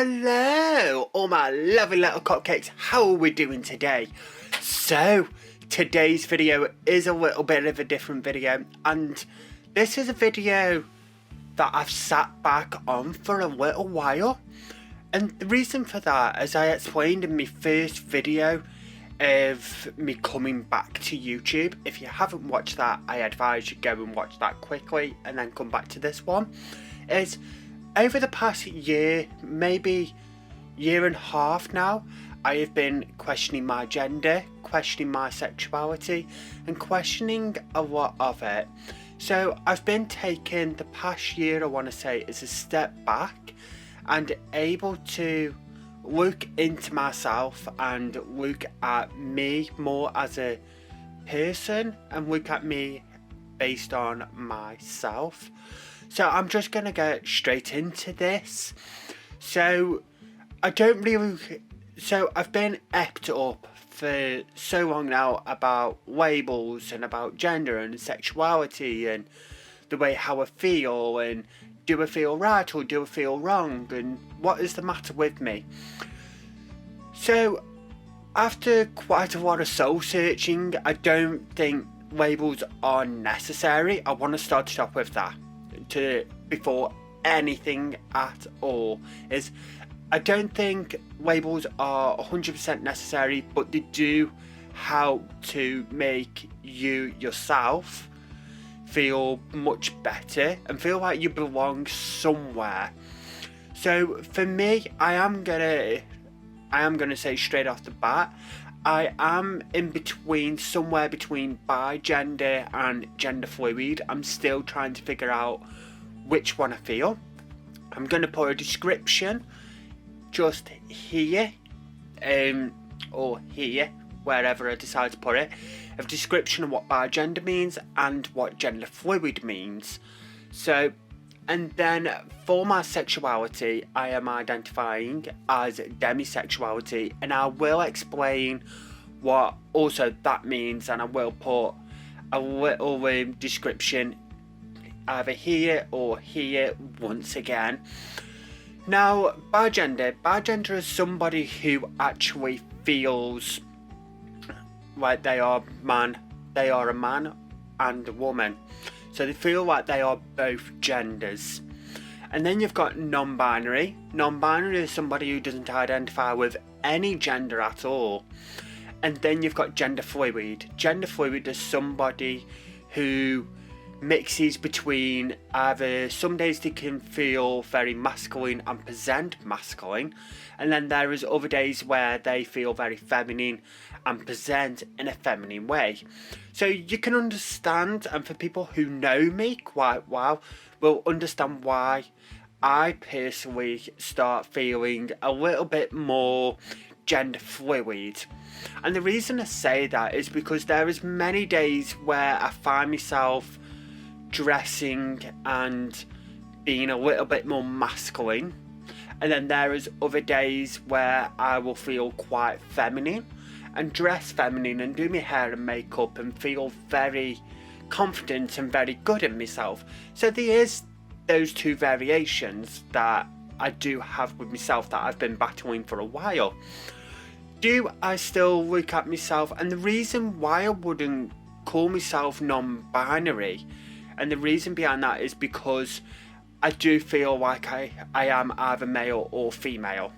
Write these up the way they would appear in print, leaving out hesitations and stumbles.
Hello, all my lovely little cupcakes. How are we doing today? So, today's video is a little bit of a different video, and this is a video that I've sat back on for a little while. And the reason for that, as I explained in my first video of me coming back to YouTube, if you haven't watched that, I advise you go and watch that quickly and then come back to this one, is over the past year, maybe year and a half now, I have been questioning my gender, questioning my sexuality, and questioning a lot of it. So I've been taking the past year, I want to say, as a step back and able to look into myself and look at me more as a person and look at me based on myself. So I'm just going to get straight into this. So I've been epped up for so long now about labels and about gender and sexuality and the way how I feel, and do I feel right or do I feel wrong, and what is the matter with me. So after quite a lot of soul searching, I don't think labels are necessary. I want to start it off with that. Before anything at all, is I don't think labels are 100% necessary, but they do help to make you yourself feel much better and feel like you belong somewhere. So for me, I am gonna say straight off the bat, I am in between, somewhere between bi, gender and gender fluid. I'm still trying to figure out which one I feel. I'm going to put a description just here, or here, wherever I decide to put it, a description of what bi gender means and what gender fluid means. So, and then for my sexuality, I am identifying as demisexuality, and I will explain what also that means, and I will put a little description either here or here once again. Now, bigender is somebody who actually feels like they are a man and a woman. So they feel like they are both genders. And then you've got non-binary. Non-binary is somebody who doesn't identify with any gender at all. And then you've got gender fluid. Gender fluid is somebody who mixes between either some days they can feel very masculine and present masculine, and then there is other days where they feel very feminine and present in a feminine way. So you can understand, and for people who know me quite well will understand why I personally start feeling a little bit more gender fluid. And the reason I say that is because there is many days where I find myself dressing and being a little bit more masculine, and then there is other days where I will feel quite feminine and dress feminine and do my hair and makeup and feel very confident and very good in myself. So there is those two variations that I do have with myself that I've been battling for a while. Do I still look at myself, and the reason why I wouldn't call myself non-binary, and the reason behind that is because I do feel like I am either male or female.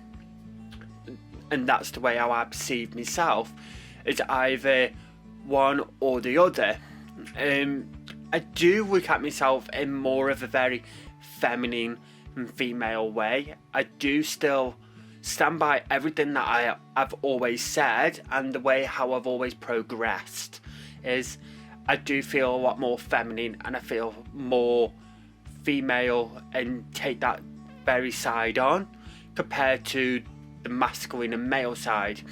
And that's the way how I perceive myself, is either one or the other. I do look at myself in more of a very feminine and female way. I do still stand by everything that I've always said, and the way how I've always progressed is I do feel a lot more feminine and I feel more female and take that very side on compared to the masculine and male side.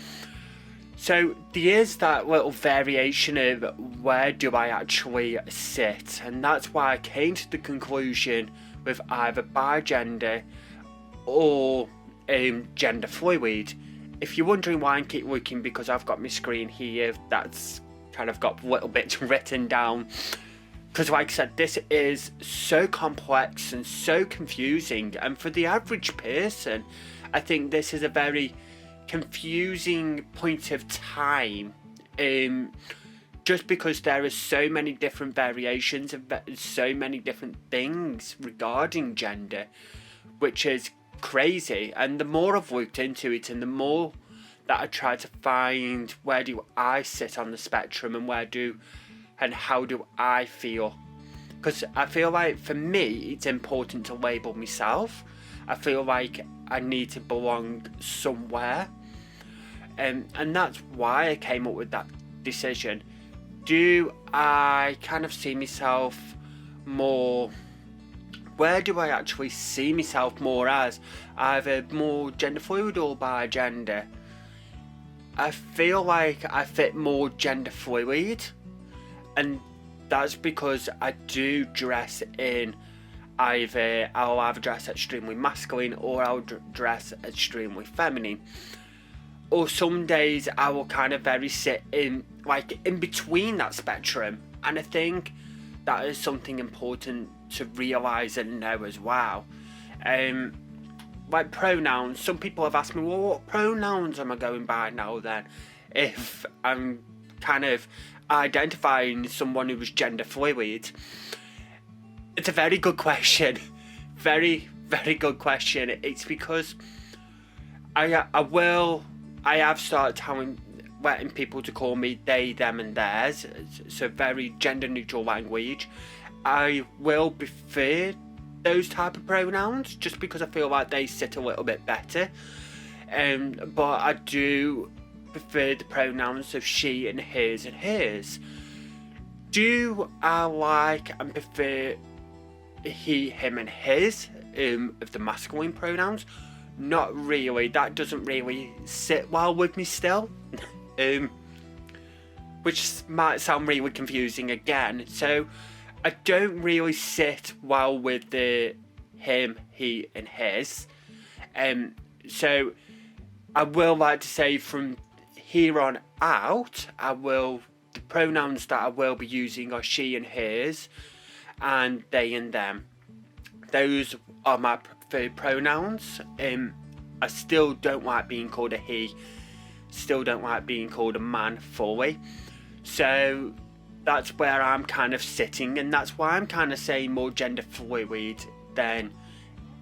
So there is that little variation of where do I actually sit, and that's why I came to the conclusion with either bigender or gender fluid. If you're wondering why I keep looking, because I've got my screen here that's kind of got little bits written down Because like I said, this is so complex and so confusing, and for the average person, I think this is a very confusing point of time, just because there are so many different variations of so many different things regarding gender, which is crazy. And the more I've looked into it, and the more that I try to find where do I sit on the spectrum, and how do I feel, because I feel like for me it's important to label myself. I feel like I need to belong somewhere, and that's why I came up with that decision. Do I kind of see myself more, where do I actually see myself more as? Either more gender fluid or bi gender? I feel like I fit more gender fluid, and that's because I do dress in I'll either dress extremely masculine or I'll dress extremely feminine. Or some days I will kind of sit in between that spectrum, and I think that is something important to realise and know as well. Like pronouns, some people have asked me, well, what pronouns am I going by now then, if I'm kind of identifying someone who was gender fluid? It's a very good question. Very, very good question. It's because I have started letting people to call me they, them and theirs. So very gender neutral language. I will prefer those type of pronouns just because I feel like they sit a little bit better. But I do prefer the pronouns of she and hers and hers. Do I like and prefer he, him and his of the masculine pronouns? Not really. That doesn't really sit well with me still. Which might sound really confusing again. So I don't really sit well with the him, he and his. So I will like to say from here on out, the pronouns that I will be using are she and hers, and they and them. Those are my preferred pronouns. I still don't like being called a he, still don't like being called a man fully. So that's where I'm kind of sitting, and that's why I'm kind of saying more gender fluid than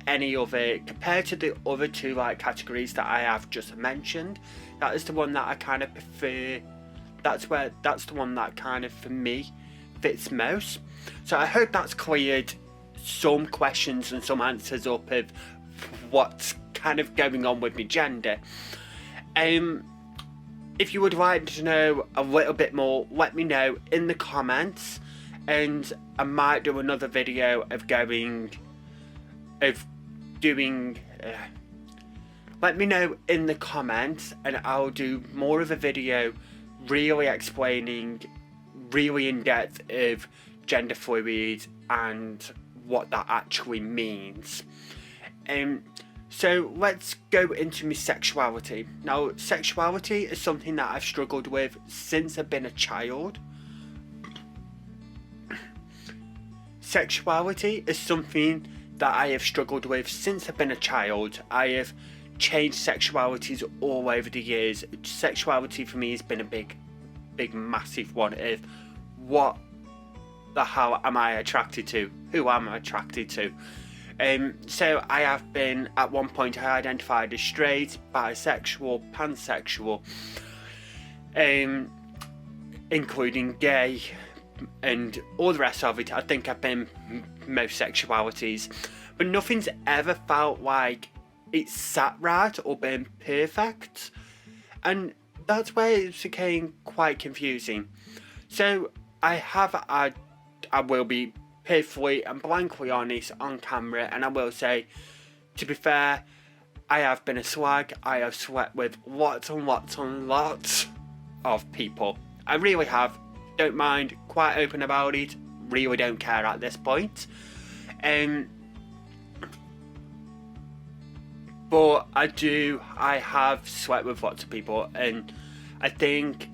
any other, compared to the other two categories that I have just mentioned. That is the one that I kind of prefer. That's the one that kind of, for me, fits most. So I hope that's cleared some questions and some answers up of what's kind of going on with my gender. If you would like to know a little bit more, let me know in the comments, and I might do another video of let me know in the comments, and I'll do more of a video really explaining really in depth of gender fluid and what that actually means. So let's go into my sexuality. Now, sexuality is something that I've struggled with since I've been a child. Sexuality is something that I have struggled with since I've been a child. I have changed sexualities all over the years. Sexuality for me has been a big, massive one of what the hell am I attracted to? Who am I attracted to? So I have been, at one point I identified as straight, bisexual, pansexual, including gay, and all the rest of it. I think I've been most sexualities, but nothing's ever felt like it's sat right or been perfect, and that's where it became quite confusing. So I will be perfectly and blankly honest on camera, and I will say, to be fair, I have been a slag. I have slept with lots and lots and lots of people. I really have. Don't mind, quite open about it, really don't care at this point. But I have slept with lots of people, and I think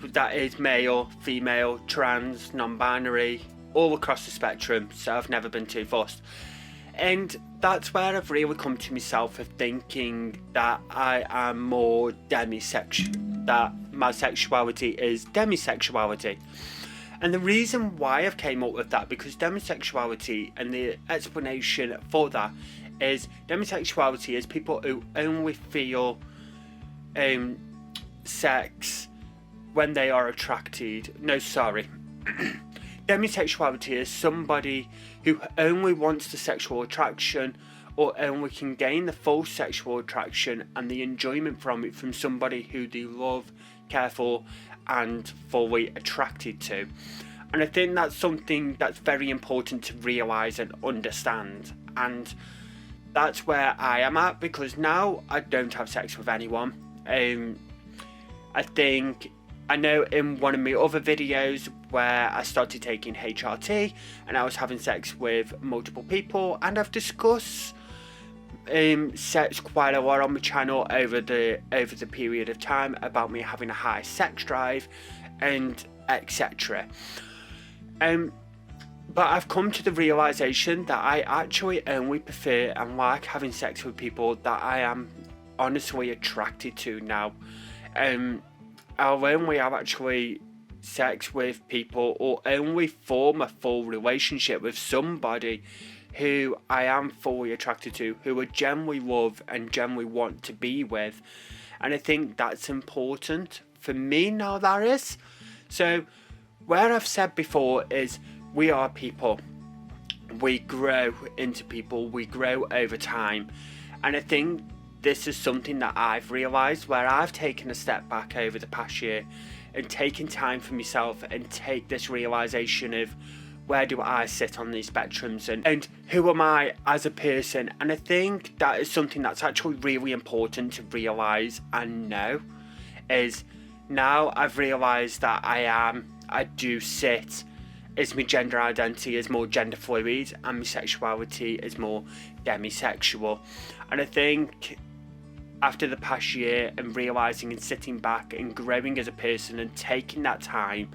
that is male, female, trans, non-binary, all across the spectrum, so I've never been too fussed. And that's where I've really come to myself of thinking that I am more demisexual, that my sexuality is demisexuality. And the reason why I've came up with that, because demisexuality, and the explanation for that is, demisexuality is people who only feel sex when they are attracted. No, sorry. Demisexuality is somebody who only wants the sexual attraction, or only can gain the full sexual attraction and the enjoyment from it from somebody who they love, care for, and fully attracted to. And I think that's something that's very important to realise and understand. And that's where I am at, because now I don't have sex with anyone. I know in one of my other videos where I started taking HRT and I was having sex with multiple people, and I've discussed sex quite a lot on my channel over the period of time about me having a high sex drive and etc. But I've come to the realisation that I actually only prefer and like having sex with people that I am honestly attracted to now. I'll only have actually sex with people, or only form a full relationship with somebody who I am fully attracted to, who I genuinely love and genuinely want to be with. And I think that's important for me now, that is. So where I've said before is, we are people. We grow into people. We grow over time. And I think this is something that I've realised, where I've taken a step back over the past year and taken time for myself and take this realisation of, where do I sit on these spectrums, and who am I as a person. And I think that is something that's actually really important to realise and know, is now I've realised that I do sit, as my gender identity is more gender fluid and my sexuality is more demisexual. And I think after the past year and realising and sitting back and growing as a person and taking that time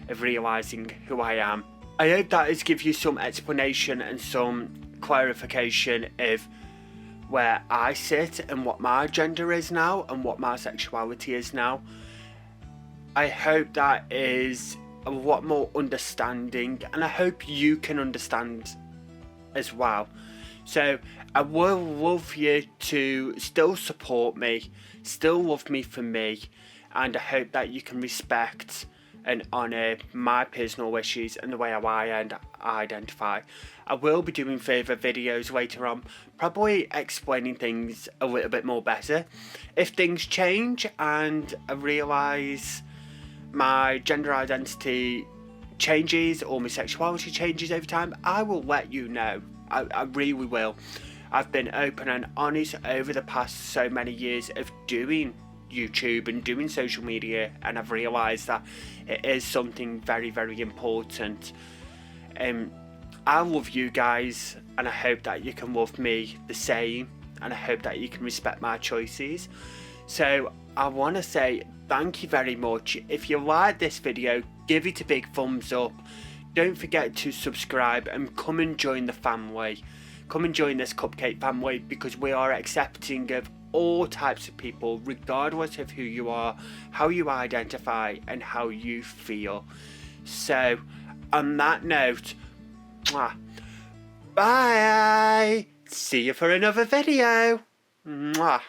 of realising who I am, I hope that has given you some explanation and some clarification of where I sit and what my gender is now and what my sexuality is now. I hope that is a lot more understanding, and I hope you can understand as well. So I will love you to still support me, still love me for me, and I hope that you can respect and honour my personal wishes and the way I identify. I will be doing further videos later on, probably explaining things a little bit more better. If things change and I realise my gender identity changes or my sexuality changes over time, I will let you know. I really will. I've been open and honest over the past so many years of doing YouTube and doing social media, and I've realised that it is something very, very important. I love you guys, and I hope that you can love me the same, and I hope that you can respect my choices. So I want to say thank you very much. If you like this video, give it a big thumbs up. Don't forget to subscribe and come and join the family. Come and join this cupcake family, because we are accepting of all types of people, regardless of who you are, how you identify, and how you feel. So, on that note, bye! See you for another video! Mwah.